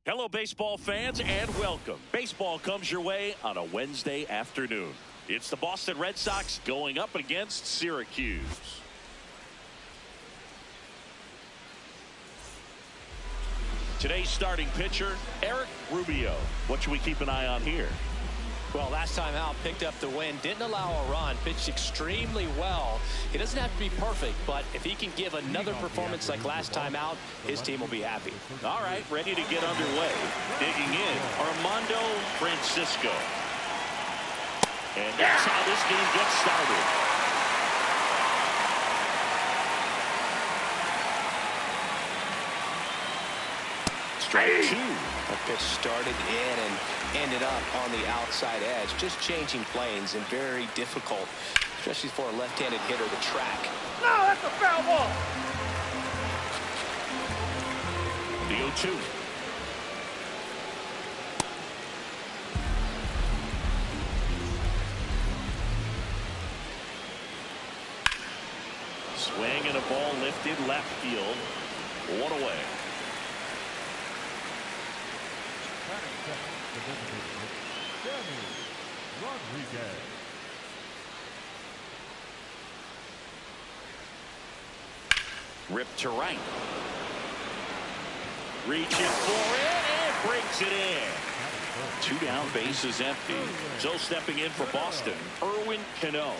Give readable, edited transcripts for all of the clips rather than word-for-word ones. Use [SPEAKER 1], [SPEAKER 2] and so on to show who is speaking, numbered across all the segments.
[SPEAKER 1] Hello, baseball fans, and welcome. Baseball comes your way on a Wednesday afternoon. It's the Boston Red Sox going up against Syracuse. Today's starting pitcher, Eric Rubio. What should we keep an eye on here?
[SPEAKER 2] Well, last time out, picked up the win, didn't allow a run, pitched extremely well. He doesn't have to be perfect, but if he can give another performance like last time out, his team will be happy.
[SPEAKER 1] All right, ready to get underway. Digging in, Armando Francisco. And that's how this game gets started. Strike two.
[SPEAKER 2] That pitch started in and ended up on the outside edge. Just changing planes and very difficult, especially for a left-handed hitter to track.
[SPEAKER 3] No, that's a foul ball.
[SPEAKER 1] The 0-2. Swing and a ball lifted left field. One away. Ripped to right. Reaching for it and brings it in. Two down, bases empty. So stepping in for Boston, Erwin Cano.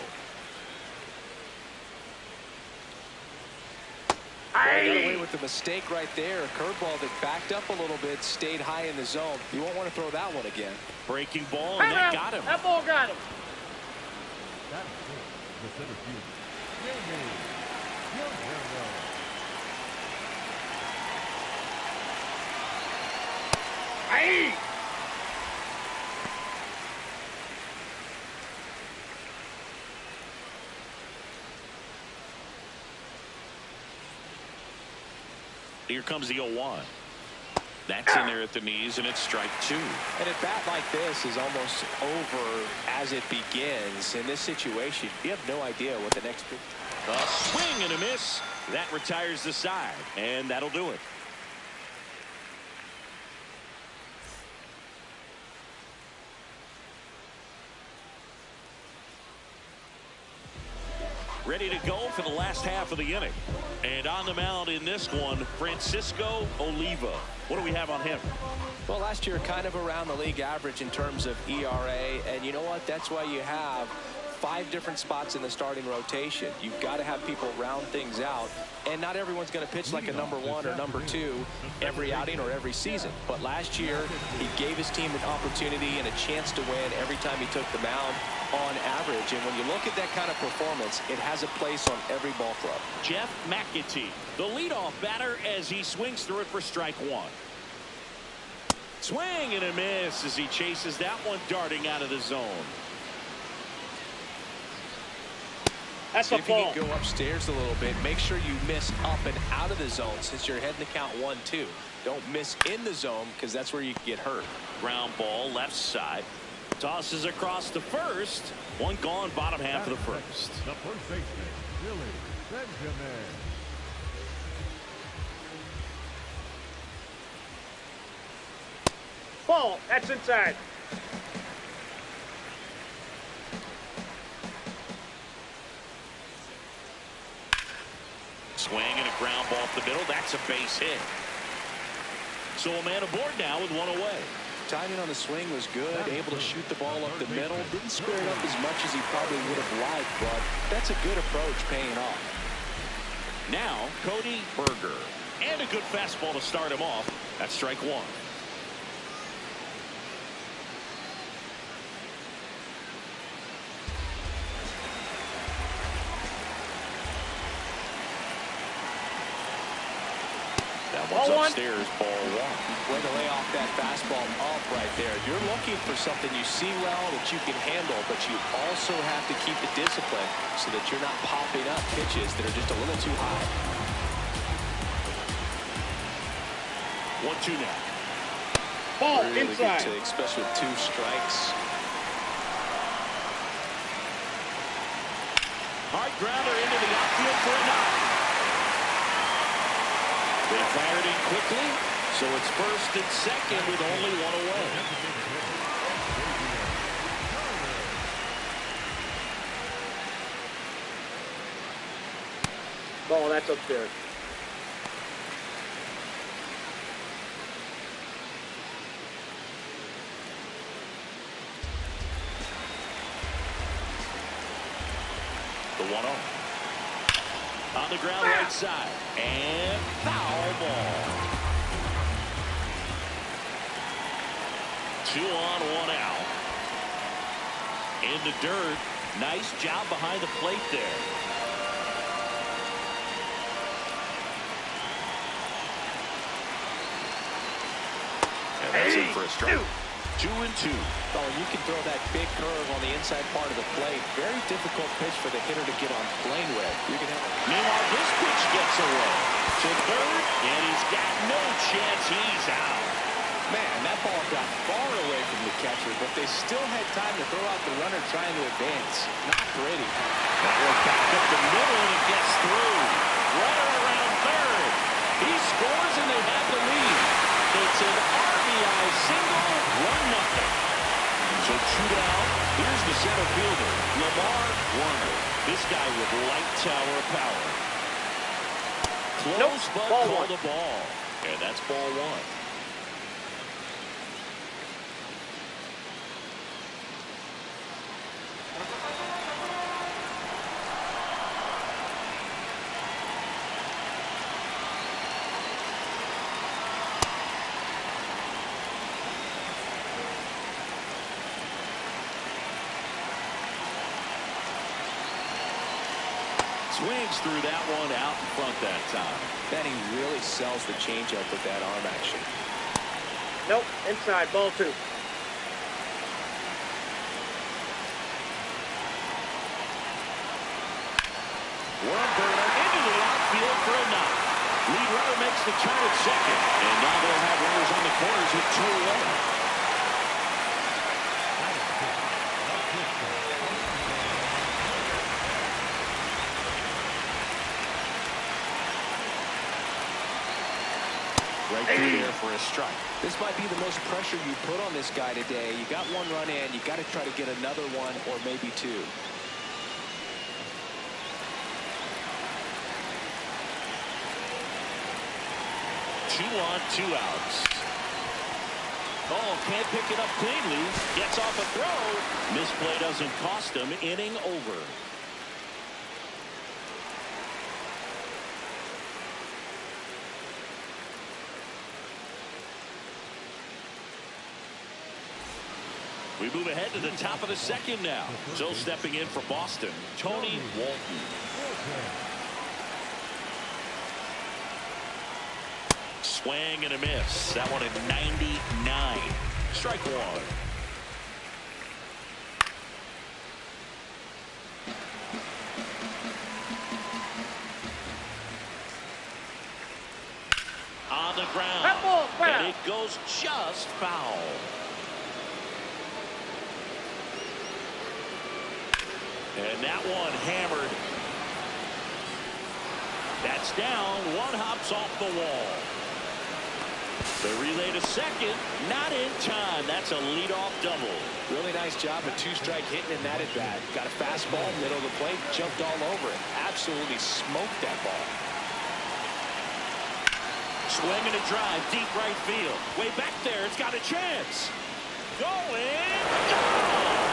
[SPEAKER 2] Got away with the mistake right there. A curveball that backed up a little bit, stayed high in the zone. You won't want to throw that one again.
[SPEAKER 1] Breaking ball, and that got him.
[SPEAKER 3] That ball got him. Hey!
[SPEAKER 1] Here comes the 0-1. That's in there at the knees, and it's strike two.
[SPEAKER 2] And a bat like this is almost over as it begins. In this situation, you have no idea what the next pitch.
[SPEAKER 1] A swing and a miss. That retires the side, and that'll do it. Ready to go for the last half of the inning. And on the mound in this one, Francisco Oliva. What do we have on him?
[SPEAKER 2] Well, last year kind of around the league average in terms of ERA. And you know what? That's why you have 5 different spots in the starting rotation. You've got to have people round things out. And not everyone's going to pitch like a #1 or #2 every outing or every season. But last year, he gave his team an opportunity and a chance to win every time he took the mound on average. And when you look at that kind of performance, it has a place on every ball club.
[SPEAKER 1] Jeff McAtee, the leadoff batter, as he swings through it for strike one. Swing and a miss as he chases that one darting out of the zone.
[SPEAKER 3] That's a ball.
[SPEAKER 2] If you can go upstairs a little bit, make sure you miss up and out of the zone since you're heading to count 1-2. Don't miss in the zone because that's where you can get hurt.
[SPEAKER 1] Ground ball left side. Tosses across to first. One gone, bottom half of the first.
[SPEAKER 4] The first baseman, Billy Benjamin.
[SPEAKER 3] Ball. That's inside.
[SPEAKER 1] Swing and a ground ball up the middle. That's a base hit. So a man aboard now with one away.
[SPEAKER 2] Timing on the swing was good, able to shoot the ball up the middle. Didn't square it up as much as he probably would have liked, but that's a good approach paying off.
[SPEAKER 1] Now, Cody Berger. And a good fastball to start him off. That's strike one. That one's upstairs, ball one.
[SPEAKER 2] Way to lay off that fastball up right there. You're looking for something you see well that you can handle, but you also have to keep the discipline so that you're not popping up pitches that are just a little too high.
[SPEAKER 1] 1-2 now.
[SPEAKER 3] Ball
[SPEAKER 2] really
[SPEAKER 3] inside.
[SPEAKER 2] Good take, especially with 2 strikes.
[SPEAKER 1] Hard grounder into the outfield for a knock. They fired in quickly. So it's first and second with only one away.
[SPEAKER 3] Ball, that's upstairs.
[SPEAKER 1] The 1-0. On the ground right side. And foul ball. 2 on, 1 out. In the dirt. Nice job behind the plate there. And that's in for a strike. 2-2.
[SPEAKER 2] Oh, you can throw that big curve on the inside part of the plate. Very difficult pitch for the hitter to get on plane with. You can have.
[SPEAKER 1] Meanwhile, this pitch gets away to third, and he's got no chance. He's out.
[SPEAKER 2] Man, that ball got far away from the catcher, but they still had time to throw out the runner trying to advance. Not pretty.
[SPEAKER 1] That one back up the middle, and it gets through. Runner around third. He scores, and they have the lead. It's an RBI single, 1-0. So 2 down. Here's the center fielder, Lamar Warner. This guy with light tower power. Close, but call the ball. And that's ball 1. Swings through that one out in front that time.
[SPEAKER 2] Then he really sells the changeup with that arm action.
[SPEAKER 3] Nope, inside, ball 2.
[SPEAKER 1] Worm burner into the outfield for a knock. Lead runner makes the turn at second. And now they'll have runners on the corners with 2 away. Right through there for a strike.
[SPEAKER 2] This might be the most pressure you put on this guy today. You got 1 run in. You got to try to get another one or maybe 2.
[SPEAKER 1] 2 on, 2 outs. Oh, can't pick it up cleanly. Gets off a throw. Misplay doesn't cost him. Inning over. We move ahead to the top of the second now. So stepping in for Boston, Tony Walton. Swing and a miss. That one at 99. Strike 1. On the ground. And it goes just foul. And that one hammered. That's down. 1 hops off the wall. The relay to second. Not in time. That's a leadoff double.
[SPEAKER 2] Really nice job of 2-strike hitting in that at bat. Got a fastball, middle of the plate, jumped all over it. Absolutely smoked that ball.
[SPEAKER 1] Swing and a drive. Deep right field. Way back there. It's got a chance. Going. Gone.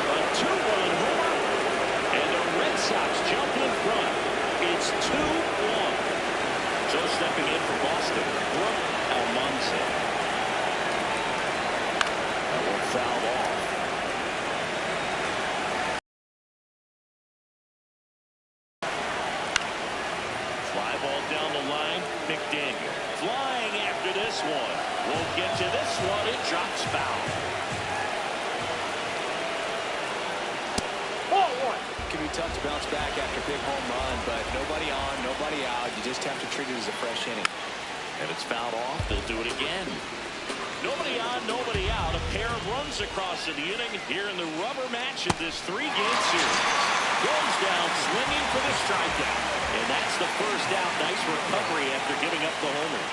[SPEAKER 1] A 2-1 homer, and the Redsox jump in front. It's 2-1. So stepping in for Boston, Brooke Almanza. That one fouled off. Fly ball down the line. McDaniel flying after this one. Won't get to this one. It drops foul.
[SPEAKER 2] Can be tough to bounce back after a big home run, but nobody on, nobody out. You just have to treat it as a fresh inning.
[SPEAKER 1] And it's fouled off. They'll do it again. Nobody on, nobody out. A pair of runs across in the inning here in the rubber match of this 3-game series. Goes down swinging for the strikeout. And that's the first out. Nice recovery after giving up the homer.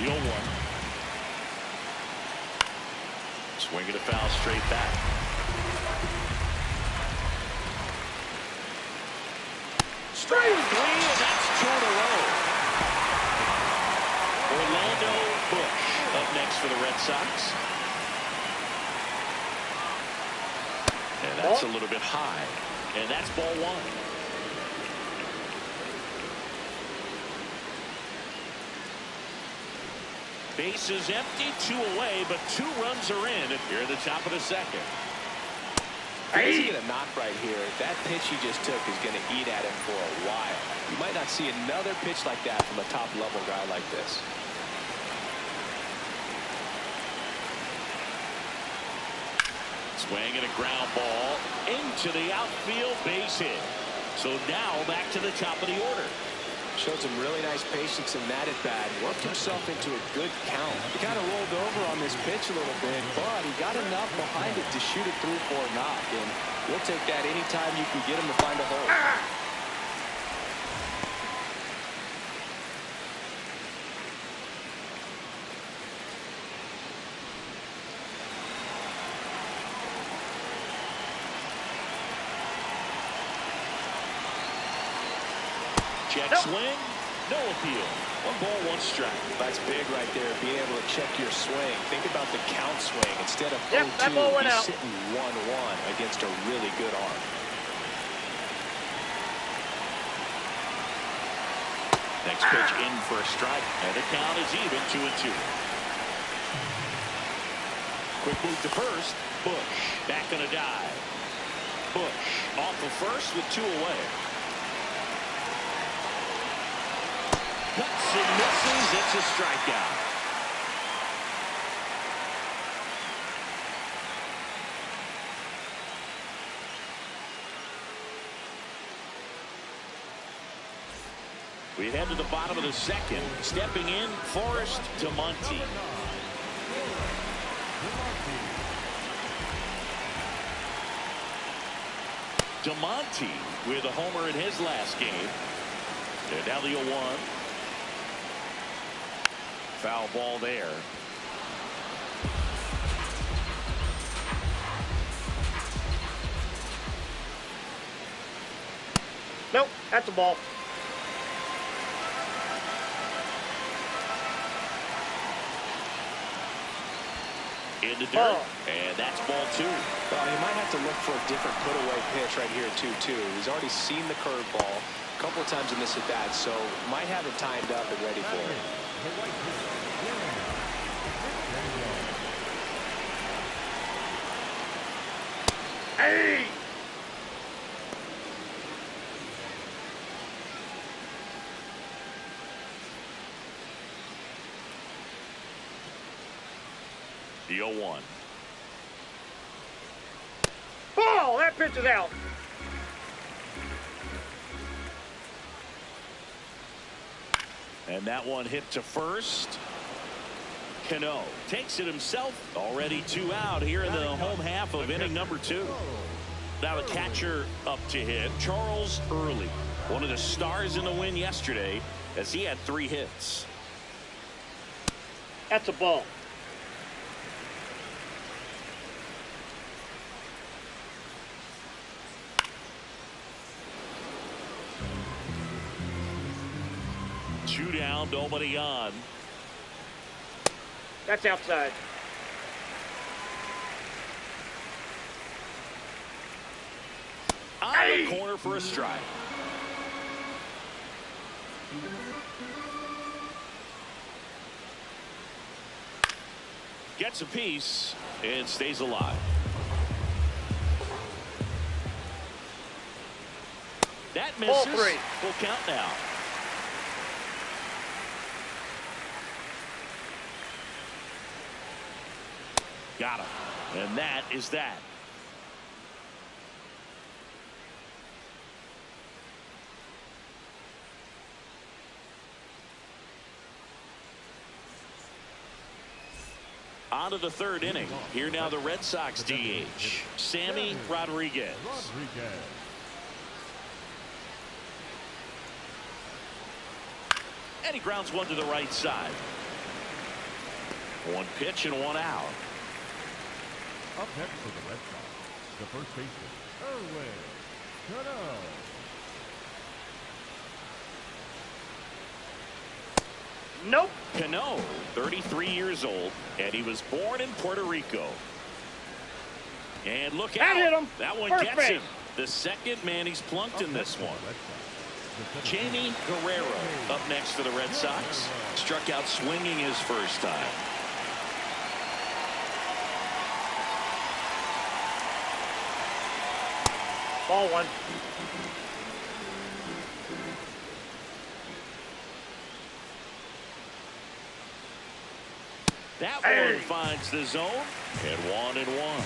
[SPEAKER 1] The 0-1. Swinging a foul straight back. Straight 3, and that's 2 in a row. Orlando Bush up next for the Red Sox. And that's a little bit high. And that's ball 1. Bases empty, 2 away, but 2 runs are in here at the top of the second.
[SPEAKER 2] He's going to get a knock right here. That pitch he just took is going to eat at him for a while. You might not see another pitch like that from a top-level guy like this.
[SPEAKER 1] Swing and a ground ball into the outfield, base hit. So now back to the top of the order.
[SPEAKER 2] Showed some really nice patience in that at bat. Worked himself into a good count. He kind of rolled over on this pitch a little bit, but he got enough behind it to shoot it through for a knock. And we'll take that anytime you can get him to find a hole.
[SPEAKER 1] Check swing, no appeal. 1 ball, 1 strike.
[SPEAKER 2] That's big right there, being able to check your swing. Think about the count swing. Instead of 0-2, he's sitting 1-1 against a really good arm.
[SPEAKER 1] Next pitch in for a strike, and the count is even, 2-2. Quick move to first. Bush back on a dive. Bush off of first with 2 away. Cuts and misses. It's a strikeout. We head to the bottom of the second. Stepping in, Forrest DeMonte. DeMonte with a homer in his last game. And now the 0-1. Foul ball there.
[SPEAKER 3] Nope, that's a ball.
[SPEAKER 1] In the dirt, and that's ball 2.
[SPEAKER 2] Well, he might have to look for a different put-away pitch right here at 2-2. He's already seen the curveball a couple of times in this at-bat, so might have it timed up and ready for it.
[SPEAKER 3] Hey!
[SPEAKER 1] The 0-1.
[SPEAKER 3] Ball! That pitch is out.
[SPEAKER 1] And that one hit to first. Cano takes it himself. Already 2 out here in the home half of inning number 2. Now the catcher up to hit, Charles Early. One of the stars in the win yesterday as he had 3 hits.
[SPEAKER 3] That's a ball.
[SPEAKER 1] Two down, nobody on.
[SPEAKER 3] That's outside.
[SPEAKER 1] On the corner for a strike. Gets a piece and stays alive. That misses.
[SPEAKER 3] Ball 3.
[SPEAKER 1] Full count now. Got him. And that is that. On to the 3rd inning. Here now the Red Sox DH, Sammy Rodriguez. And he grounds one to the right side. One pitch and one out.
[SPEAKER 4] Up next for the Red Sox, the first baseman, Erwin Cano.
[SPEAKER 3] Nope.
[SPEAKER 1] Cano, 33 years old, and he was born in Puerto Rico. And look
[SPEAKER 3] That
[SPEAKER 1] out.
[SPEAKER 3] hit him.
[SPEAKER 1] That one
[SPEAKER 3] First
[SPEAKER 1] gets
[SPEAKER 3] base.
[SPEAKER 1] him. The second man he's plunked in this one. Jamie Guerrero up next for the Red Sox. Struck out swinging his first time.
[SPEAKER 3] Ball one.
[SPEAKER 1] That
[SPEAKER 3] Hey.
[SPEAKER 1] one finds the zone, and 1-1.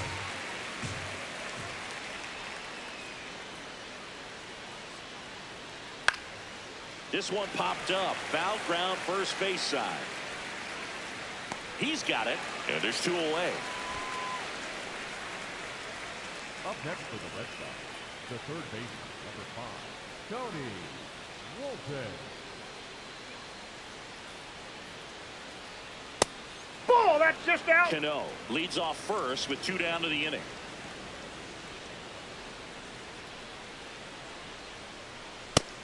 [SPEAKER 1] This one popped up. Foul ground, first base side. He's got it, and there's two away.
[SPEAKER 4] Up next for the Red Sox, the third baseman, number 5, Tony Walton.
[SPEAKER 3] Ball, that's just out.
[SPEAKER 1] Cano leads off first with 2 down to the inning.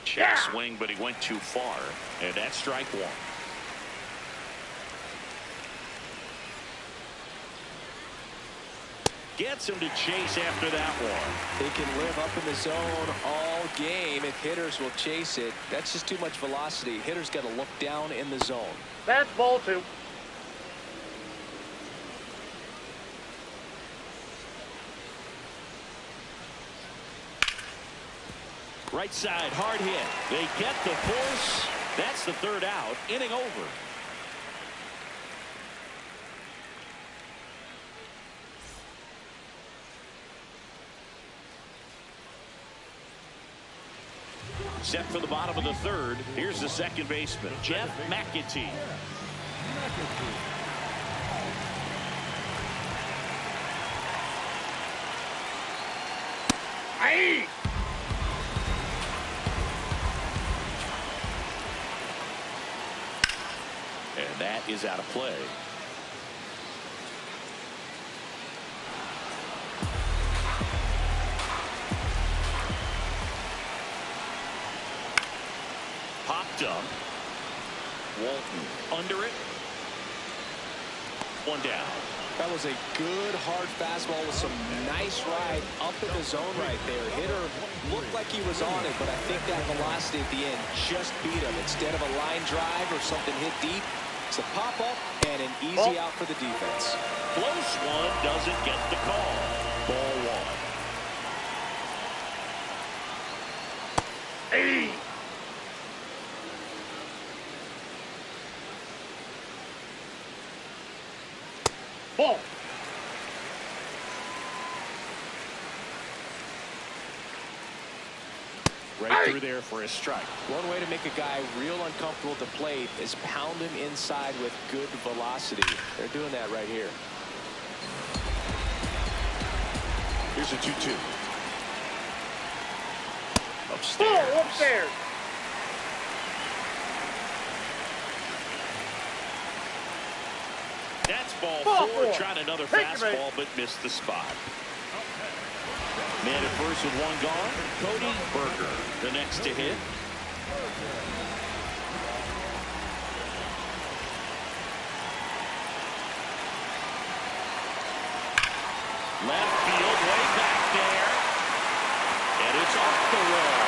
[SPEAKER 1] Check swing, but he went too far, and that's strike one. Gets him to chase after that one.
[SPEAKER 2] They can live up in the zone all game if hitters will chase it. That's just too much velocity. Hitters got to look down in the zone.
[SPEAKER 3] That's ball two.
[SPEAKER 1] Right side, hard hit. They get the force. That's the third out. Inning over. Set for the bottom of the third. Here's the second baseman, Jeff McAtee.
[SPEAKER 3] Aye.
[SPEAKER 1] And that is out of play. Popped up. Walton under it. One down.
[SPEAKER 2] That was a good hard fastball with some nice ride up in the zone right there. Hitter looked like he was on it, but I think that velocity at the end just beat him. Instead of a line drive or something hit deep, it's a pop up and an easy out for the defense.
[SPEAKER 1] Close one, doesn't get the call. Ball one.
[SPEAKER 3] Aye. Ball.
[SPEAKER 1] Right through there for a strike.
[SPEAKER 2] One way to make a guy real uncomfortable at the plate is pound him inside with good velocity. They're doing that right here.
[SPEAKER 1] Here's a 2-2. Upstairs.
[SPEAKER 3] Ball upstairs.
[SPEAKER 1] That's ball
[SPEAKER 3] Ball
[SPEAKER 1] four.
[SPEAKER 3] four.
[SPEAKER 1] Tried another
[SPEAKER 3] Take it,
[SPEAKER 1] fastball, but missed the spot. Man at first with one gone. Cody Berger, the next to hit. Left field, way back there. And it's off the wall.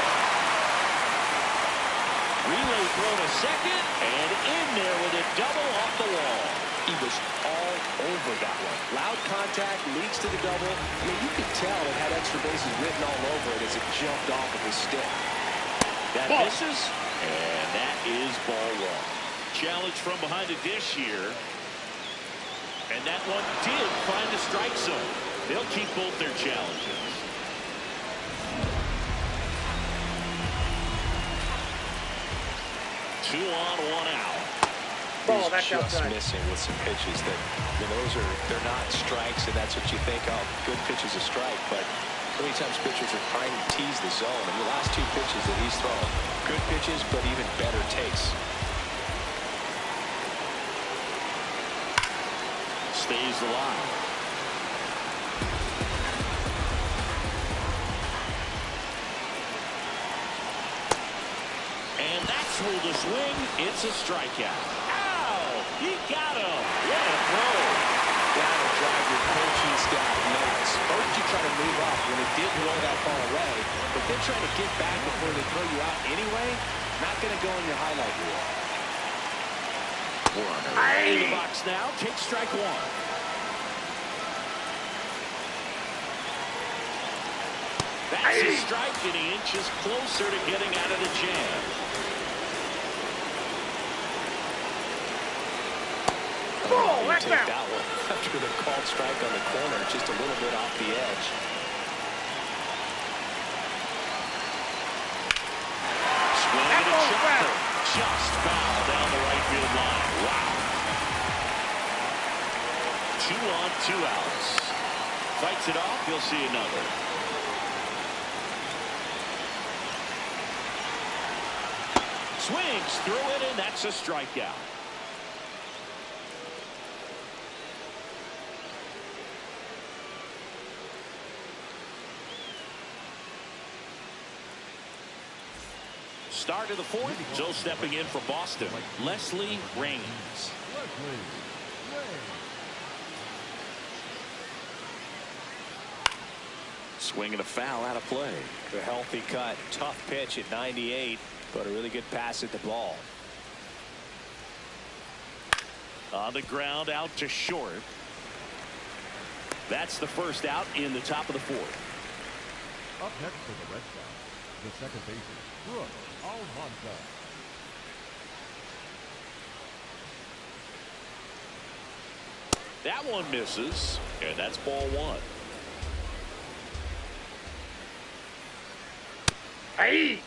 [SPEAKER 1] Relay throw to second, and in there with a double off the wall.
[SPEAKER 2] He was all over that one. Loud contact leads to the double. I mean, you could tell it had extra bases written all over it as it jumped off of his stick.
[SPEAKER 1] That
[SPEAKER 3] Ball.
[SPEAKER 1] misses, and that is ball one. Challenge from behind the dish here. And that one did find the strike zone. They'll keep both their challenges. Two on, one out.
[SPEAKER 3] Ball, that's
[SPEAKER 2] He's just
[SPEAKER 3] outside.
[SPEAKER 2] missing with some pitches that, I mean, they're not strikes, and that's what you think of. Good pitch is a strike, but how many times pitchers are trying to tease the zone? And the last two pitches that he's thrown, good pitches, but even better takes.
[SPEAKER 1] stays alive. And that's ruled a swing. It's a strikeout. Ow! He got him. What a throw.
[SPEAKER 2] That'll drive your coaching staff nuts. First you try to move up when it did roll that ball away, but then try to get back before they throw you out anyway. Not going to go in your highlight reel.
[SPEAKER 1] In the box now. Take strike one. That's a strike, and he inches closer to getting out of the jam.
[SPEAKER 3] Ball,
[SPEAKER 2] You take that one after the called strike on the corner, just a little bit off the edge.
[SPEAKER 1] Swing and a chopper. Just foul down the right field line. Wow. 2 on, 2 outs. Fights it off. You'll see another. Swings through it, and that's a strikeout. Start of the 4th. So stepping in for Boston, Leslie Rains. Swing and a foul out of play.
[SPEAKER 2] The healthy cut. Tough pitch at 98, but a really good pass at the ball.
[SPEAKER 1] On the ground, out to short. That's the first out in the top of the 4th.
[SPEAKER 4] Up next for the Red Sox, the second baseman, Brooks Almanza.
[SPEAKER 1] That one misses, and that's ball 1.
[SPEAKER 3] Hey!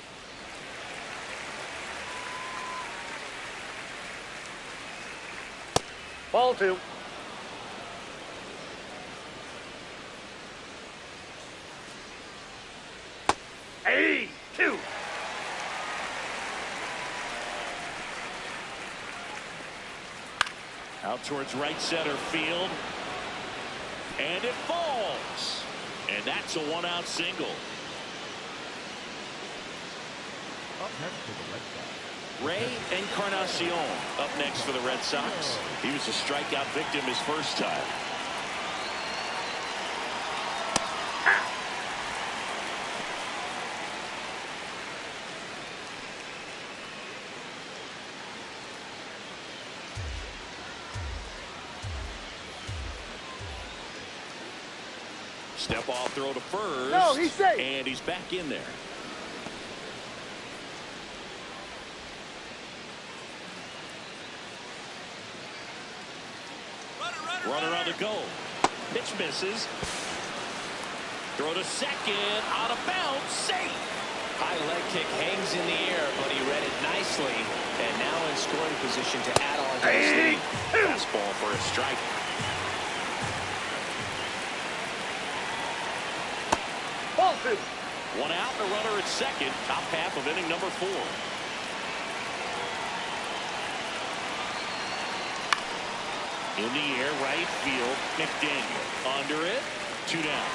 [SPEAKER 3] Ball 2. Hey! 2.
[SPEAKER 1] Out towards right center field. And it falls. And that's a 1-out single.
[SPEAKER 4] Up next for the Red Sox.
[SPEAKER 1] Ray Encarnacion up next for the Red Sox. He was a strikeout victim his first time. Step off throw to first.
[SPEAKER 3] No, he's safe.
[SPEAKER 1] And he's back in there. Runner on the go. Pitch misses. Throw to second. Out of bounds. Safe.
[SPEAKER 2] High leg kick hangs in the air, but he read it nicely. And now in scoring position to add on to this lead.
[SPEAKER 1] Fastball for a strike.
[SPEAKER 3] Ball 2.
[SPEAKER 1] 1 out and a runner at second. Top half of inning number 4. In the air, right field. McDaniel under it. 2 down.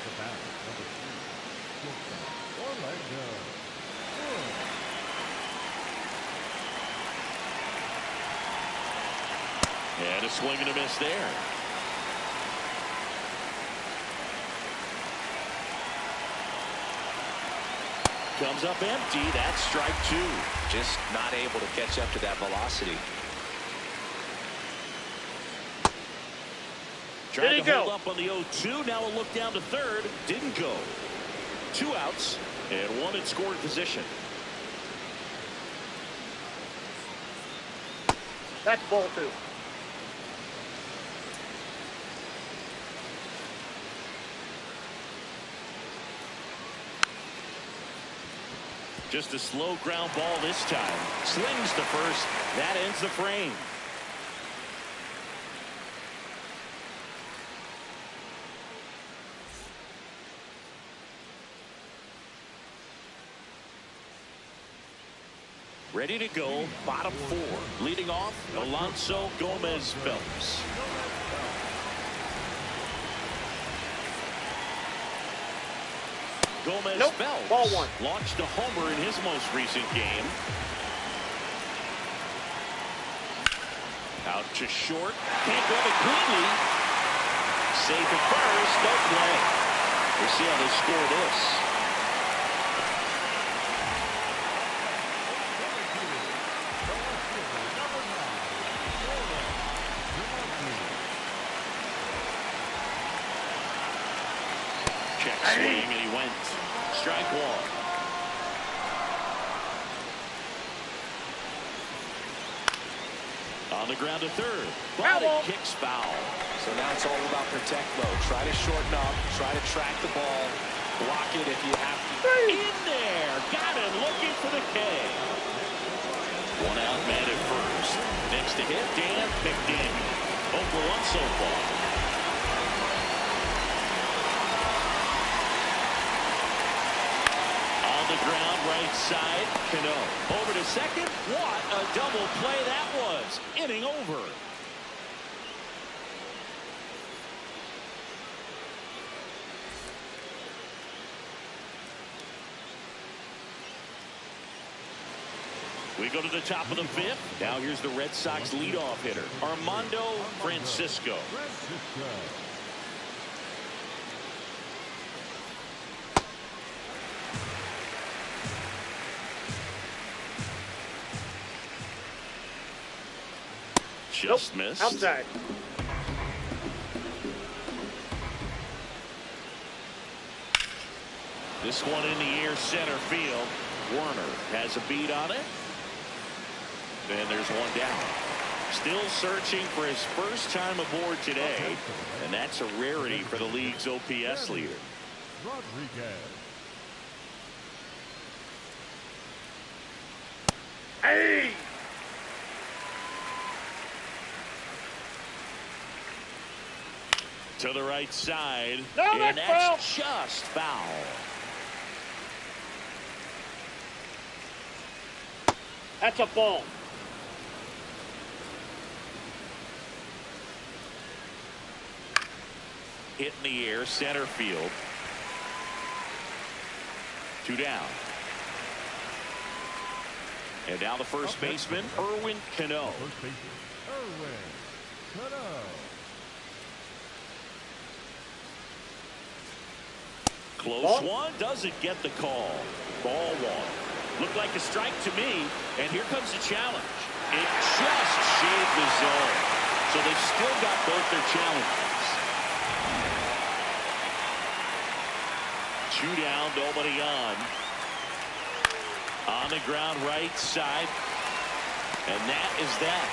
[SPEAKER 4] The bat, number 3, Orlando.
[SPEAKER 1] And a swing and a miss there. Comes up empty. That's strike 2.
[SPEAKER 2] Just not able to catch up to that velocity.
[SPEAKER 1] Tried
[SPEAKER 3] he
[SPEAKER 1] to hold
[SPEAKER 3] go?
[SPEAKER 1] up on the 0-2. Now a look down to third. Didn't go. 2 outs and 1 in scoring position.
[SPEAKER 3] That's ball 2.
[SPEAKER 1] Just a slow ground ball this time. Slings to first. That ends the frame. Ready to go, bottom 4. Leading off, Alonso Gomez Phelps. Gomez Phelps
[SPEAKER 3] Ball 1.
[SPEAKER 1] launched a homer in his most recent game. Out to short. Can't grab it cleanly. Safe at first. No play. We'll see how they score this. Check swing, and he went. Strike 1. On the ground to third. But it kicks foul.
[SPEAKER 2] So now it's all about protect mode. Try to shorten up. Try to track the ball. Block it if you have to.
[SPEAKER 1] In there. Got it. Looking for the K. 1 out, man at first. Next to hit, Dan McDaniel. 0 for 1 so far. The ground, right side, Cano. Over to second. What a double play that was. Inning over. We go to the top of the 5th. Now here's the Red Sox leadoff hitter, Armando Francisco. Just missed.
[SPEAKER 3] Outside.
[SPEAKER 1] This one in the air, center field. Warner has a beat on it. And there's one down. Still searching for his first time aboard today. And that's a rarity for the league's OPS leader.
[SPEAKER 4] Rodriguez.
[SPEAKER 3] Hey!
[SPEAKER 1] To the right side.
[SPEAKER 3] No,
[SPEAKER 1] and
[SPEAKER 3] that's
[SPEAKER 1] that's just foul.
[SPEAKER 3] That's a ball.
[SPEAKER 1] Hit in the air, center field. 2 down. And now the first baseman, Erwin Cano.
[SPEAKER 4] First baseman, Erwin Cano.
[SPEAKER 1] Close one, doesn't get the call. Ball 1. Looked like a strike to me, and here comes the challenge. It just shaved the zone. So they've still got both their challenges. 2 down, nobody on. On the ground, right side. And that is that.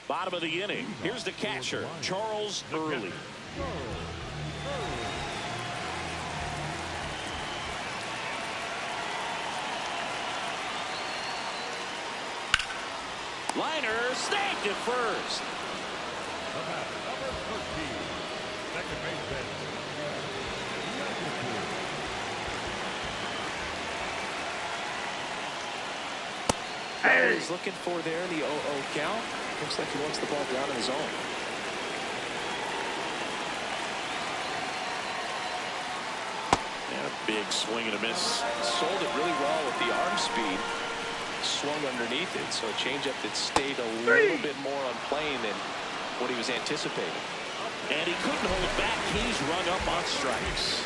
[SPEAKER 1] Bottom of the inning. Here's the catcher, Charles Early. Liner snagged at first.
[SPEAKER 4] Number 13, second baseman.
[SPEAKER 2] Hey. He's looking for there in the 0-0 count. Looks like he wants the ball down in his zone.
[SPEAKER 1] And a big swing and a miss.
[SPEAKER 2] Sold it really well with the arm speed. Swung underneath it, so a changeup that stayed a little bit more on plane than what he was anticipating.
[SPEAKER 1] And he couldn't hold back. He's run up on strikes.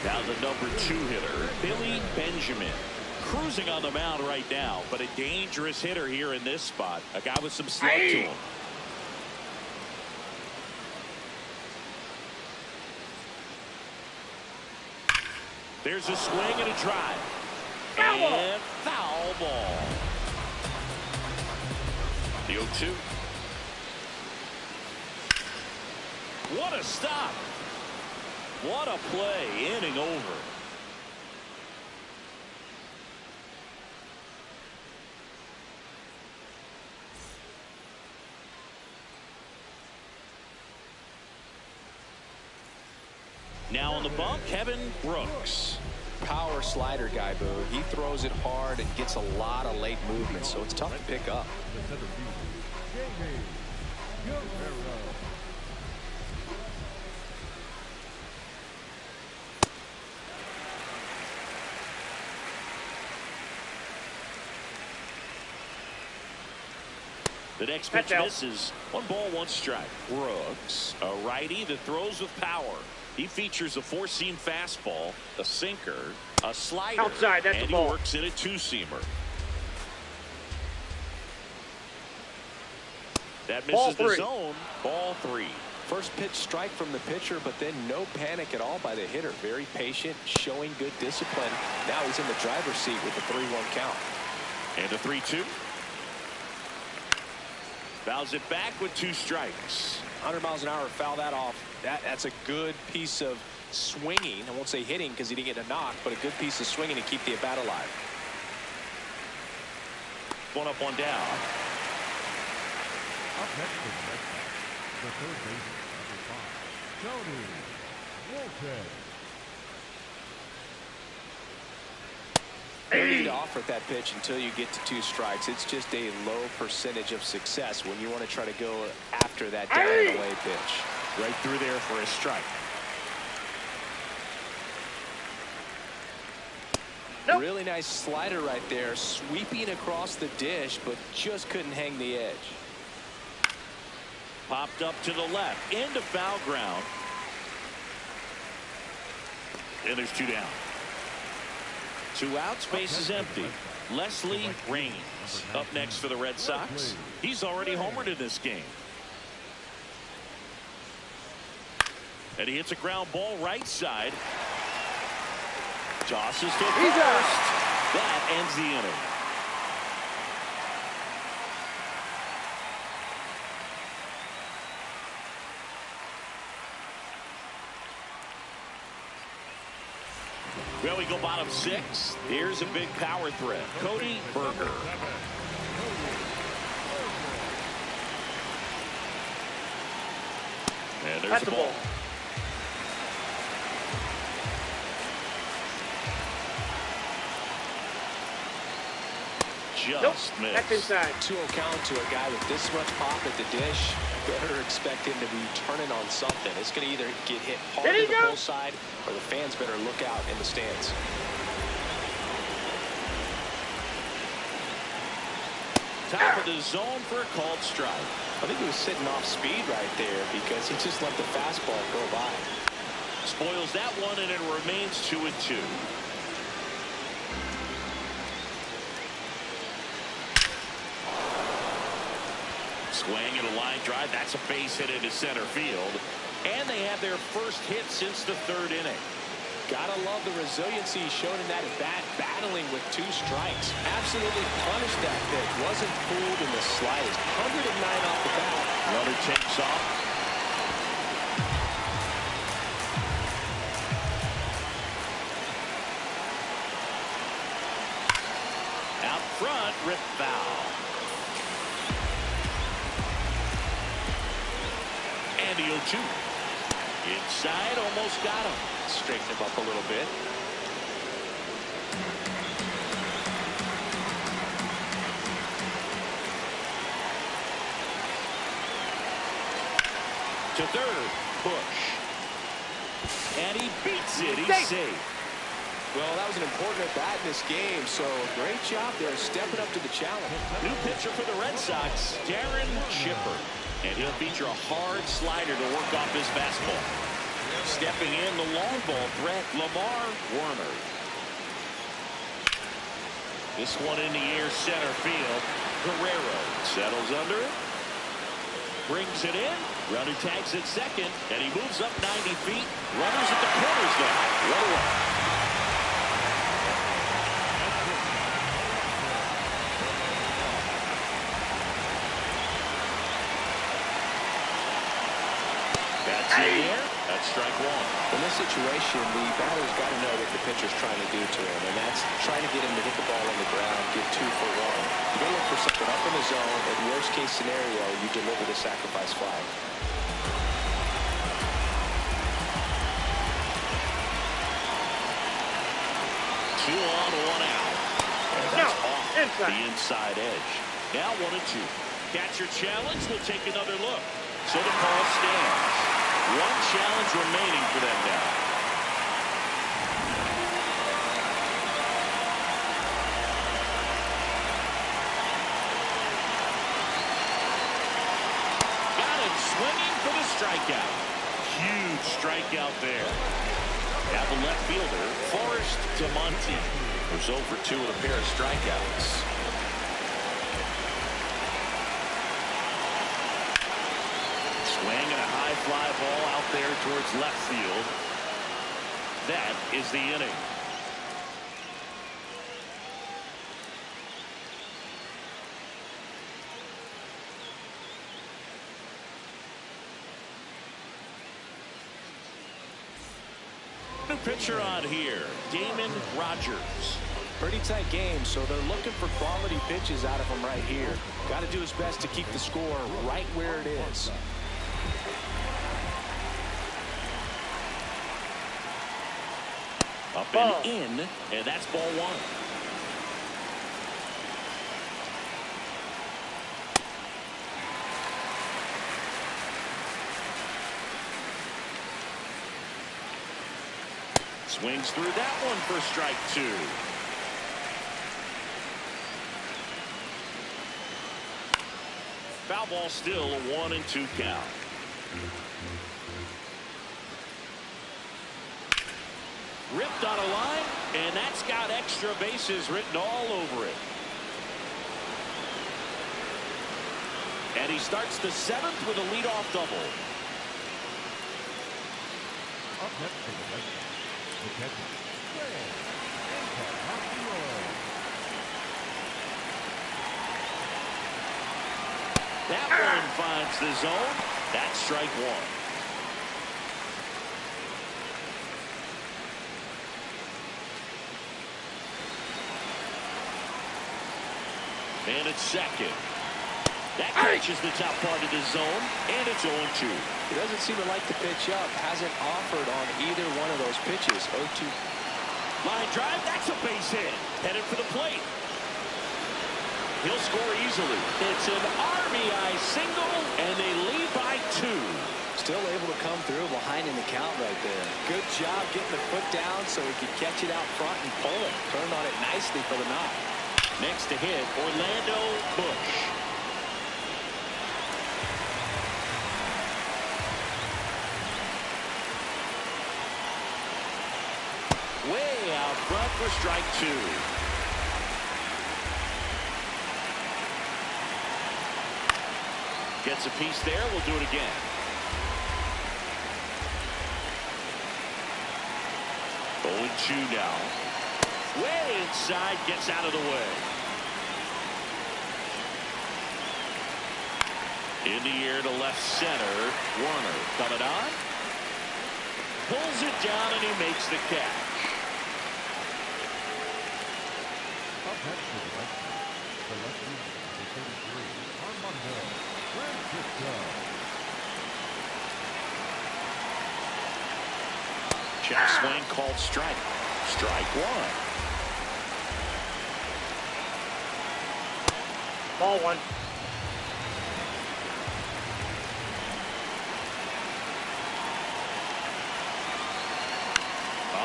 [SPEAKER 1] Now the number 2 hitter, Billy Benjamin. Cruising on the mound right now, but a dangerous hitter here in this spot. A guy with some slug to him. There's a swing and a drive. And foul ball. The 0-2. What a stop. What a play. Inning over. Now on the bump, Kevin Brooks.
[SPEAKER 2] Power slider guy, Boo. He throws it hard and gets a lot of late movement, so it's tough to pick up.
[SPEAKER 4] The center fielder, Jamie Guerrero.
[SPEAKER 1] The next pitch misses. 1 ball, 1 strike. Brooks, a righty that throws with power. He features a 4-seam fastball, a sinker, a slider,
[SPEAKER 3] outside, that's
[SPEAKER 1] and
[SPEAKER 3] a ball.
[SPEAKER 1] he works in a 2-seamer. That misses the zone. Ball 3.
[SPEAKER 2] First pitch strike from the pitcher, but then no panic at all by the hitter. Very patient, showing good discipline. Now he's in the driver's seat with the 3-1 count.
[SPEAKER 1] And a 3-2. Fouls it back with 2 strikes.
[SPEAKER 2] 100 miles an hour, foul that off. That's a good piece of swinging. I won't say hitting because he didn't get a knock, but a good piece of swinging to keep the at bat alive.
[SPEAKER 1] 1 up, 1 down.
[SPEAKER 4] Up next is Redsox, the third baseman, number 5, Tony Walton.
[SPEAKER 2] No need to offer at that pitch until you get to 2 strikes. It's just a low percentage of success when you want to try to go after that down and away pitch.
[SPEAKER 1] Right through there for a strike.
[SPEAKER 3] Nope.
[SPEAKER 2] Really nice slider right there, sweeping across the dish, but just couldn't hang the edge.
[SPEAKER 1] Popped up to the left, into foul ground. And there's 2 down. 2 outs, base is empty. Leslie Raines up next for the Red Sox. He's already homered in this game. And he hits a ground ball right side. Tosses to first. That ends the inning. Well, we go bottom 6. Here's a big power threat. Cody Berger. And there's the ball. Just missed.
[SPEAKER 3] That's inside.
[SPEAKER 2] 2-0 count to a guy with this much pop at the dish. Better expect him to be turning on something. It's going to either get hit hard to the bull side, or the fans better look out in the stands.
[SPEAKER 1] Top of the zone for a called strike.
[SPEAKER 2] I think he was sitting off speed right there because he just let the fastball go by.
[SPEAKER 1] Spoils that one, and it remains 2-2. Swing and a line drive. That's a base hit into center field. And they have their first hit since the 3rd inning.
[SPEAKER 2] Gotta love the resiliency shown in that at bat, battling with 2 strikes. Absolutely punished that pitch. Wasn't fooled in the slightest. 109 off the bat.
[SPEAKER 1] Runner takes off. Out front, rip foul. And the 0-2. Inside, almost got him.
[SPEAKER 2] Straighten him up a little bit.
[SPEAKER 1] To third, Bush. And he beats it. He's safe.
[SPEAKER 2] Well, that was an important at bat in this game, so great job there stepping up to the challenge.
[SPEAKER 1] New pitcher for the Red Sox, Darren Chipper. And he'll feature a hard slider to work off his fastball. Stepping in, the long ball threat, Lamar Werner. This one in the air, center field. Guerrero settles under it. Brings it in. Runner tags at second, and he moves up 90 feet. Runners at the corners now. What a run. That's in the air. That's strike 1.
[SPEAKER 2] In this situation, the batter's got to know what the pitcher's trying to do to him, and that's trying to get him to hit the ball on the ground, get 2 for 1. You got to look for something up in the zone. In worst case scenario, you deliver the sacrifice fly.
[SPEAKER 1] on, 1 out. And that's off
[SPEAKER 3] inside.
[SPEAKER 1] the inside edge. Now 1-2. Catcher challenge. We'll take another look. So the call stands. One challenge remaining for them now. Got him swinging for the strikeout. Huge strikeout there. Now the left fielder, Forrest DeMonte, was 0 for 2 with a pair of strikeouts. Swing and a high fly ball out there towards left field. That is the inning. New pitcher on here, Damon Rogers.
[SPEAKER 2] Pretty tight game, so they're looking for quality pitches out of him right here. Got to do his best to keep the score right where it is.
[SPEAKER 1] Up and in, and that's ball 1. Swings through that one for strike 2. Foul ball, still a 1-2 count. Ripped on a line, and that's got extra bases written all over it. And he starts the 7th with a leadoff double.
[SPEAKER 4] Up next for the Red Sox, the catcher,
[SPEAKER 1] That one finds the zone. That's strike 1. And it's second. That catches the top part of the zone, and it's 0-2.
[SPEAKER 2] He doesn't seem to like to pitch up. Hasn't offered on either one of those pitches. 0-2.
[SPEAKER 1] Line drive, that's a base hit. Headed for the plate. He'll score easily. It's an RBI single, and they lead by 2.
[SPEAKER 2] Still able to come through behind in the count right there. Good job getting the foot down so he could catch it out front and pull it. Turned on it nicely for the knock.
[SPEAKER 1] Next to hit, Orlando Bush. Way out front for strike 2. Gets a piece there. We'll do it again. Oh, 2 now. Way inside, gets out of the way. In the air to left center. Warner coming on. Pulls it down, and he makes the catch.
[SPEAKER 4] Up next for the Red Sox, the left fielder, the 33, Armando Redsox.
[SPEAKER 1] Check swing called strike. Strike 1.
[SPEAKER 3] Ball 1.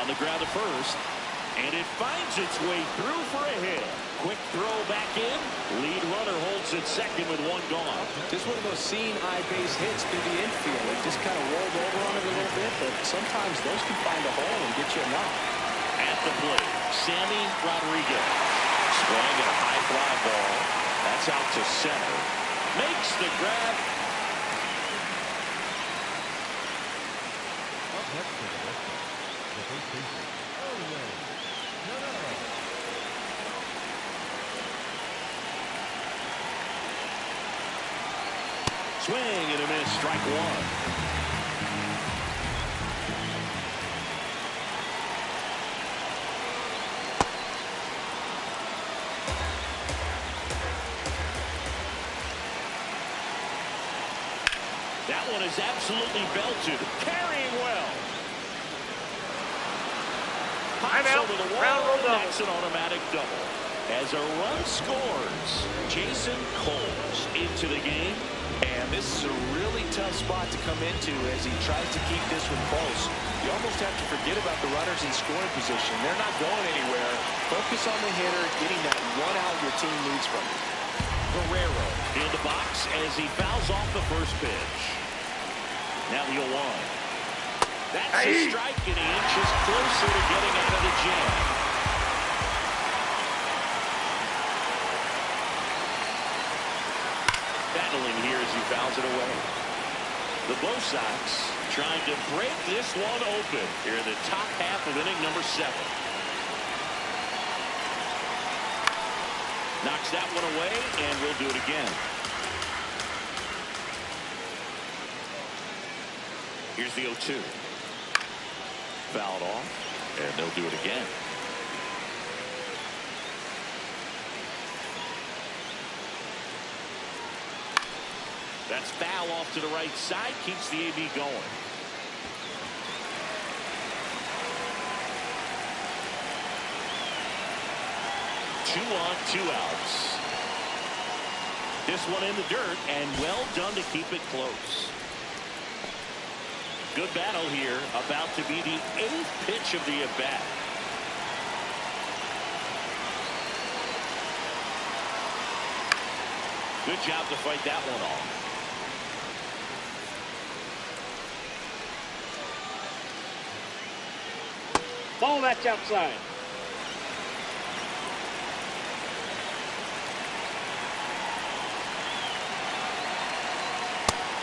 [SPEAKER 1] On the ground to first, and it finds its way through for a hit. Quick throw back in. Lead runner holds at second with 1 gone.
[SPEAKER 2] Just one of those seeing eye base hits through the infield. It just kind of rolled over on it a little bit, but sometimes those can find a hole and get you a knock.
[SPEAKER 1] At the plate, Sammy Rodriguez. Swing at a high fly ball. That's out to center. Makes the grab.
[SPEAKER 4] Up next for the Red Sox, the first baseman,
[SPEAKER 1] Swing and a miss. Strike 1. That one is absolutely belted. Carrying well. pops
[SPEAKER 3] out.
[SPEAKER 1] over the wall.
[SPEAKER 3] Ground rule double.
[SPEAKER 1] That's an automatic double. As a run scores, Jason Coles into the game.
[SPEAKER 2] And this is a really tough spot to come into as he tries to keep this one close. You almost have to forget about the runners in scoring position. They're not going anywhere. Focus on the hitter, getting that one out your team needs from you.
[SPEAKER 1] Guerrero in the box as he fouls off the first pitch. Now the 0-1. That's a strike, and he inches closer to getting out of the jam. Battling here as he fouls it away. The Bo Sox trying to break this one open here in the top half of inning number 7. Knocks that one away, and we'll do it again. Here's the 0-2. Fouled off, and they'll do it again. That's foul off to the right side, keeps the AB going. Two on, 2 outs. This one in the dirt, and well done to keep it close. Good battle here, about to be the 8th pitch of the at-bat. Good job to fight that one off.
[SPEAKER 3] Ball, that's outside.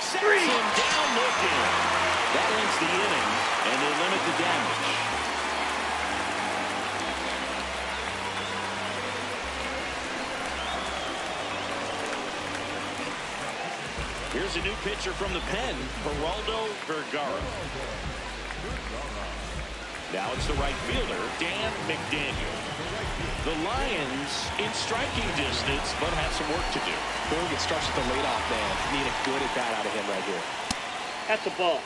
[SPEAKER 1] Sets him down looking. That ends the inning, and they limit the damage. Here's a new pitcher from the pen, Geraldo Vergara. Now it's the right fielder, Dan McDaniel. The Lions in striking distance, but have some work to do.
[SPEAKER 2] Boog, it starts with the leadoff man. Need a good at bat out of him right here.
[SPEAKER 3] That's a ball.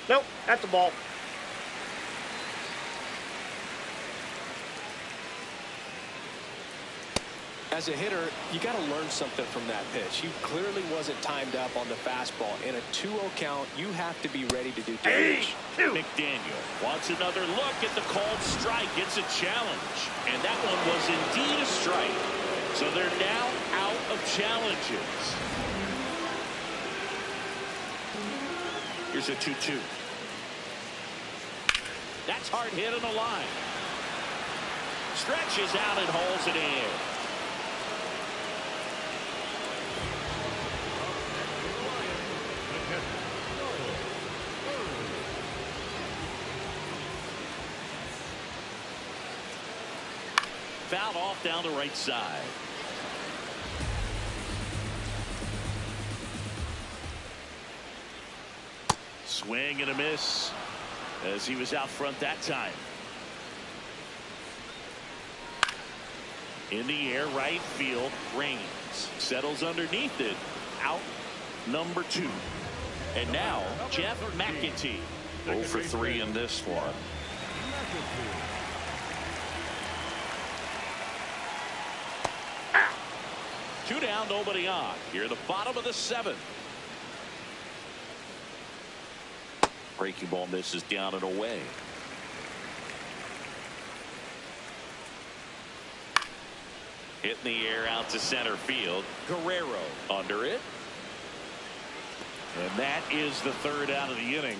[SPEAKER 3] Nope, that's a ball.
[SPEAKER 2] As a hitter, you got to learn something from that pitch. He clearly wasn't timed up on the fastball. In a 2-0 count, you have to be ready to do damage.
[SPEAKER 1] McDaniel wants another look at the called strike. It's a challenge, and that one was indeed a strike. So they're now out of challenges. Here's a 2-2. That's hard hit on the line. Stretches out and holds it in. Fouled off down the right side. Swing and a miss as he was out front that time. In the air, right field, Raines settles underneath it. Out number 2. And now Jeff McAtee. 0 for 3 in this one. 2 down, nobody on. Here, the bottom of the 7th. Breaking ball misses down and away. Hit in the air out to center field. Guerrero under it. And that is the 3rd out of the inning.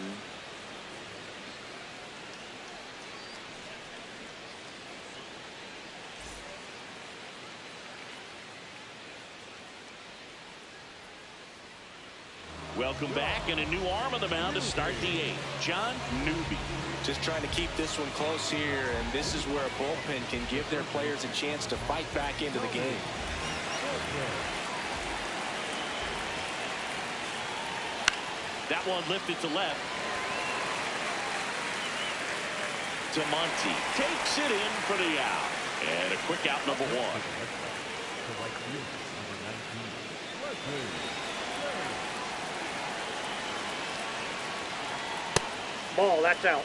[SPEAKER 1] Welcome back, and a new arm on the mound to start the 8th. John Newby.
[SPEAKER 2] Just trying to keep this one close here, and this is where a bullpen can give their players a chance to fight back into the game.
[SPEAKER 1] That one lifted to left. DeMonte takes it in for the out. And a quick out, number 1.
[SPEAKER 3] Ball, that's out.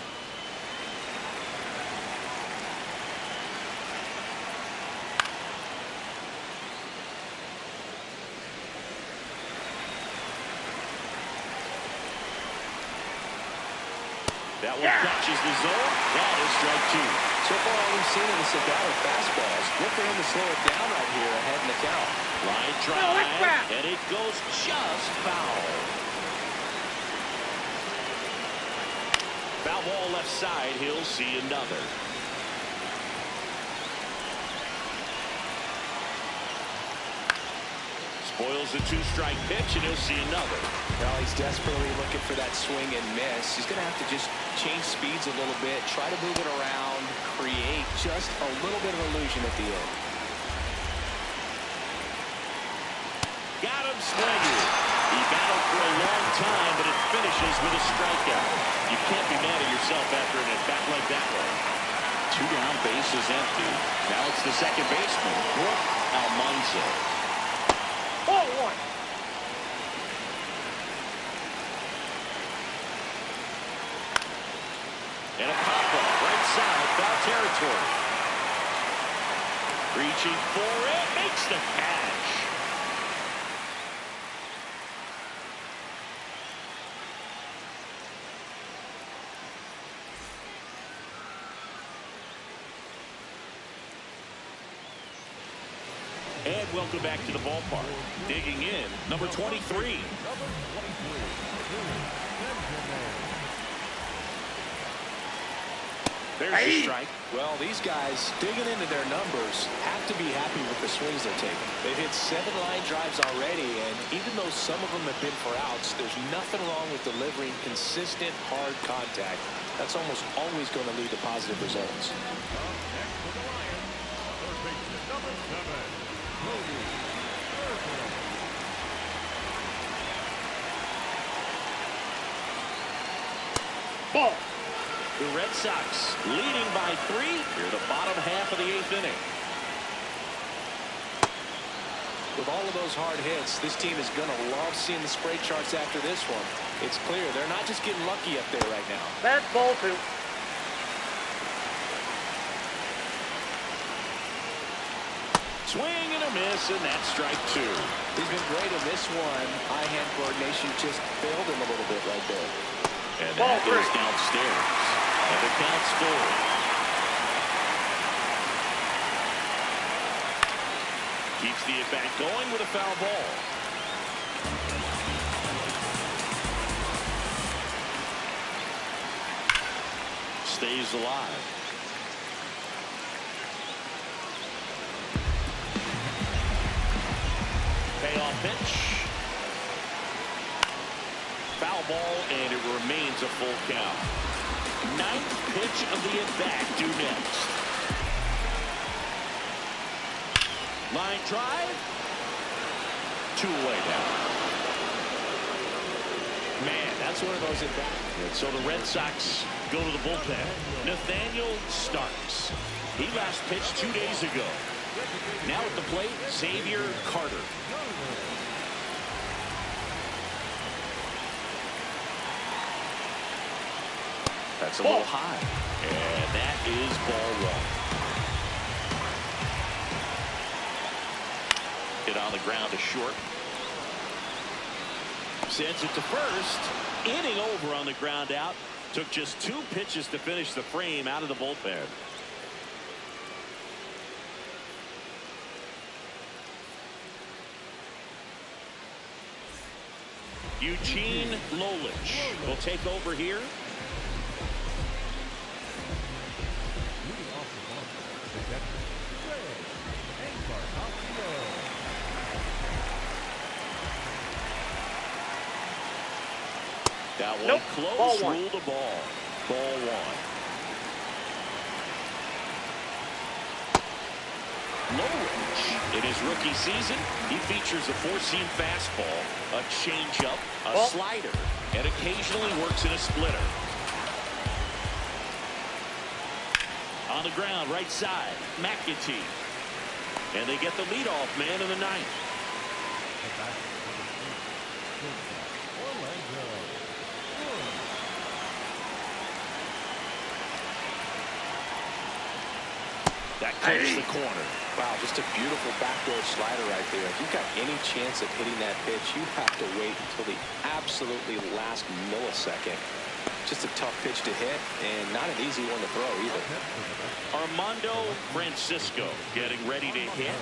[SPEAKER 1] That one catches the zone. That is strike two.
[SPEAKER 2] So far, all we've seen in this at-bat are fastballs. Look for him to slow it down right here ahead in the count.
[SPEAKER 1] Line drive, and it goes just foul. Foul ball left side. He'll see another. Spoils the two-strike pitch, and he'll see another.
[SPEAKER 2] Well, he's desperately looking for that swing and miss. He's going to have to just change speeds a little bit, try to move it around, create just a little bit of illusion at the end.
[SPEAKER 1] Got him swinging. He battled for a long time, but it finishes with a strikeout. You can't be mad at yourself after an at-bat like that one. Two down, bases empty. Now it's the second baseman, Brooke Almanza.
[SPEAKER 3] Ball one.
[SPEAKER 1] And a pop-up, right side, foul territory. Reaching for it, makes the catch. And welcome back to the ballpark. Digging in, number 23.
[SPEAKER 2] There's a strike. Well, these guys digging into their numbers have to be happy with the swings they're taking. They've hit 7 line drives already, and even though some of them have been for outs, there's nothing wrong with delivering consistent, hard contact. That's almost always going to lead to positive results.
[SPEAKER 3] Ball.
[SPEAKER 1] The Red Sox leading by 3 here the bottom half of the 8th inning.
[SPEAKER 2] With all of those hard hits, this team is going to love seeing the spray charts after this one. It's clear they're not just getting lucky up there right now.
[SPEAKER 3] That's ball two.
[SPEAKER 1] Swing and a miss, and that's strike 2.
[SPEAKER 2] He's been great in this one. Eye-hand coordination just failed him a little bit right there.
[SPEAKER 1] And that goes downstairs. And the count's 4. Keeps the at-bat going with a foul ball. Stays alive. Payoff pitch. Foul ball, and it remains a full count. 9th pitch of the at-bat due next. Line drive. 2 away now.
[SPEAKER 2] Man, that's one of those at-bats.
[SPEAKER 1] So the Red Sox go to the bullpen. Nathaniel Starks. He last pitched 2 days ago. Now at the plate, Xavier Carter. That's a little high. And that is ball 1. Hit on the ground to short. Sends it to first. Inning over on the ground out. Took just 2 pitches to finish the frame out of the bullpen. Eugene Lolich will take over here. That one close, ruled a ball. Ball 1. Lolich, in his rookie season, he features a 4-seam fastball, a changeup, a slider, and occasionally works in a splitter. On the ground, right side, McAtee. And they get the leadoff man in the 9th. That clips the corner.
[SPEAKER 2] Wow, just a beautiful backdoor slider right there. If you've got any chance of hitting that pitch, you have to wait until the absolutely last millisecond. Just a tough pitch to hit, and not an easy one to throw either.
[SPEAKER 1] Armando Francisco getting ready to hit.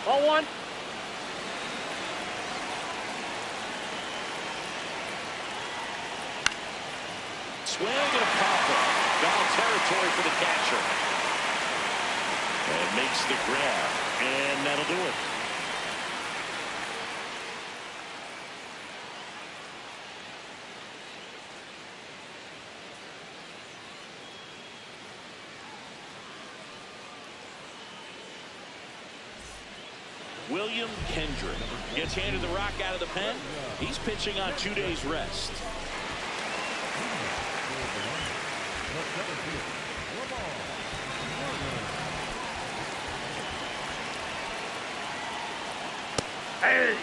[SPEAKER 3] Ball one.
[SPEAKER 1] Swing and a pop-up. Foul territory for the catcher. And makes the grab. And that'll do it. William Kendrick gets handed the rock out of the pen. He's pitching on 2 days rest.
[SPEAKER 3] Hey.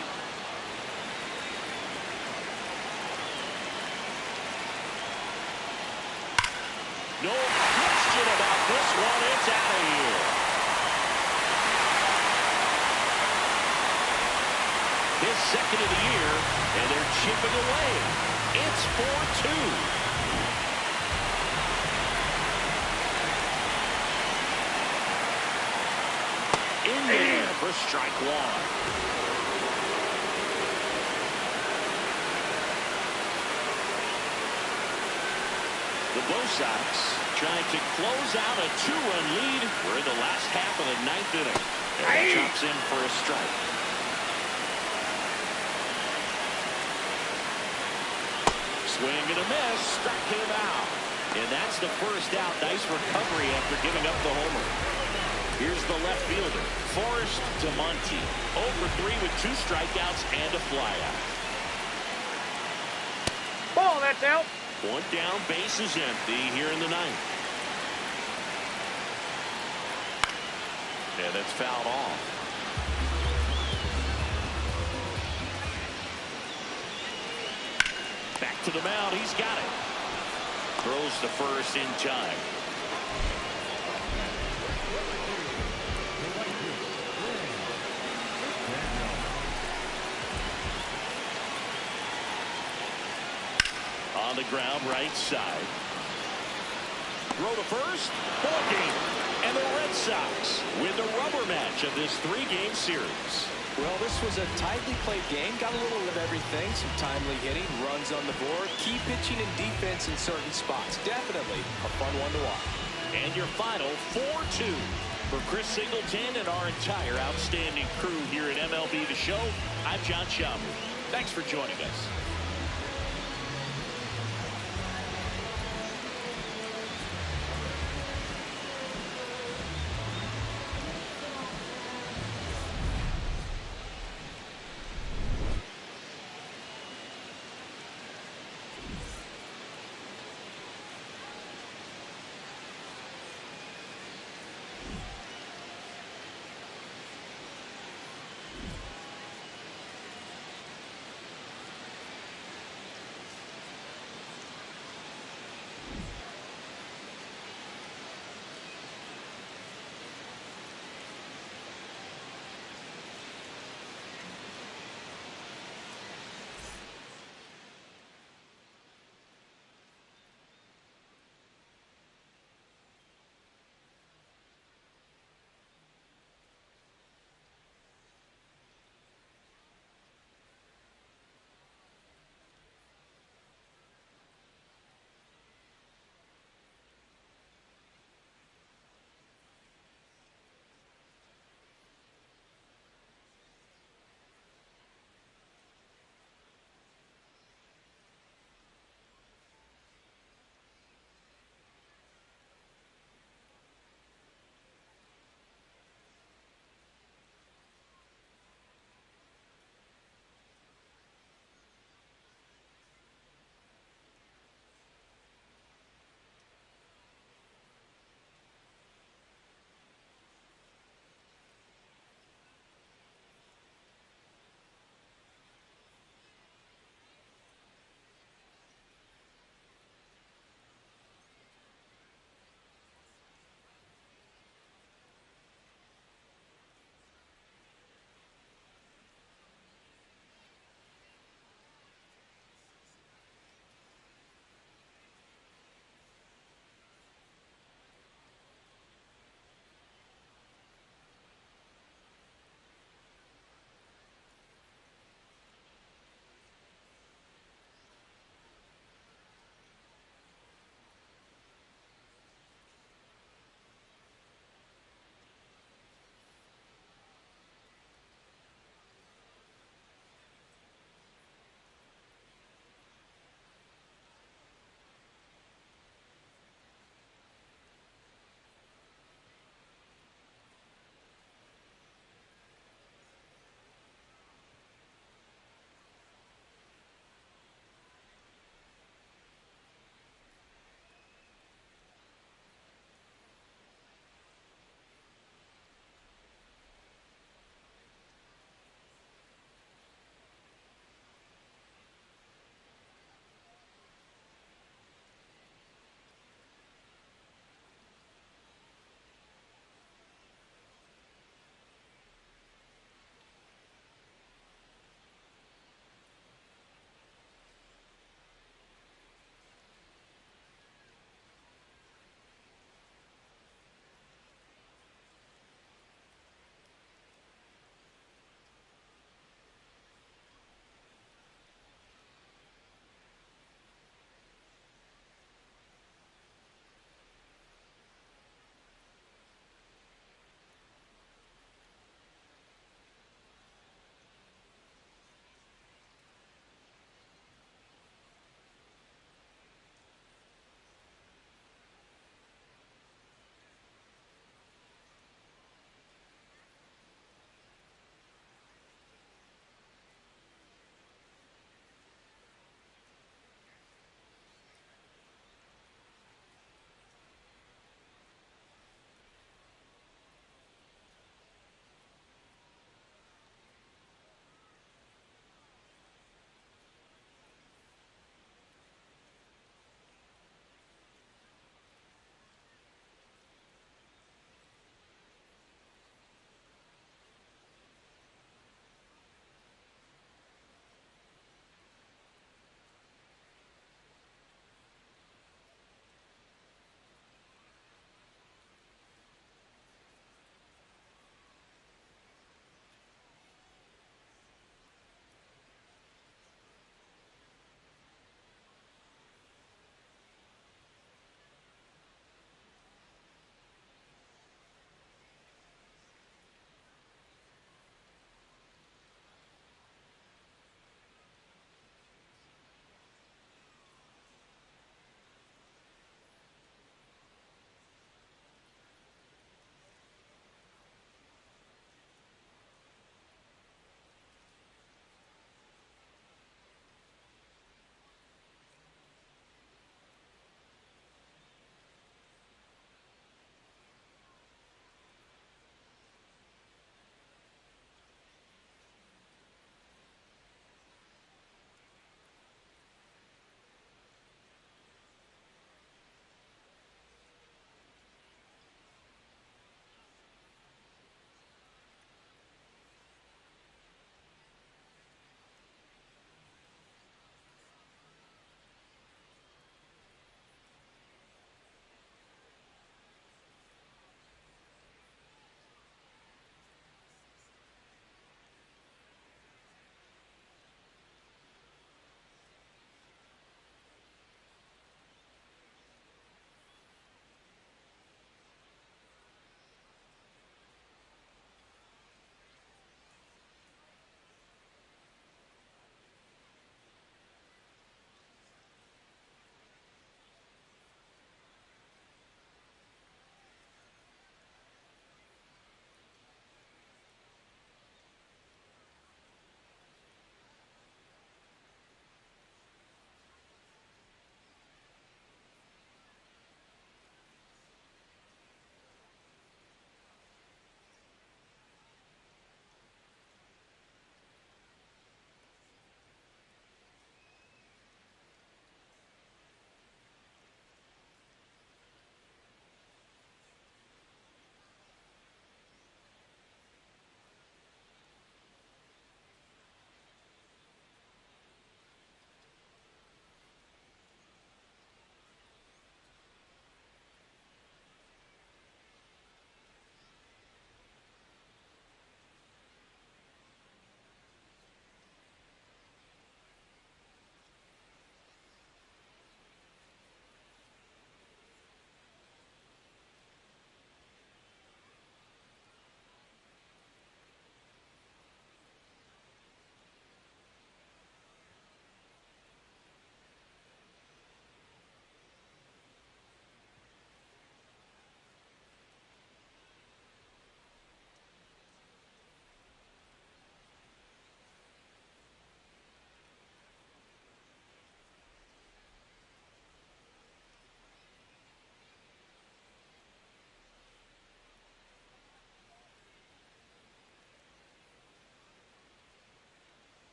[SPEAKER 1] No question about this one. It's out of here. His second of the year, and they're chipping away. It's 4-2. In there for strike one. The Redsox trying to close out a 2-run lead. We're in the last half of the 9th inning. And he chops in for a strike. Swing and a miss. Struck him out. And that's the first out. Nice recovery after giving up the homer. Here's the left fielder, Forrest DeMonte. 0 for 3 with 2 strikeouts and a flyout.
[SPEAKER 3] Ball, that's out.
[SPEAKER 1] One down, base is empty here in the 9th. And that's fouled off. Back to the mound, he's got it. Throws the first in time. On the ground, right side. Throw to first. Ball game. And the Red Sox win the rubber match of this 3-game series.
[SPEAKER 2] Well, this was a tightly played game. Got a little of everything. Some timely hitting, runs on the board, key pitching and defense in certain spots. Definitely a fun one to watch.
[SPEAKER 1] And your final 4-2 for Chris Singleton and our entire outstanding crew here at MLB The Show. I'm John Schaubert. Thanks for joining us.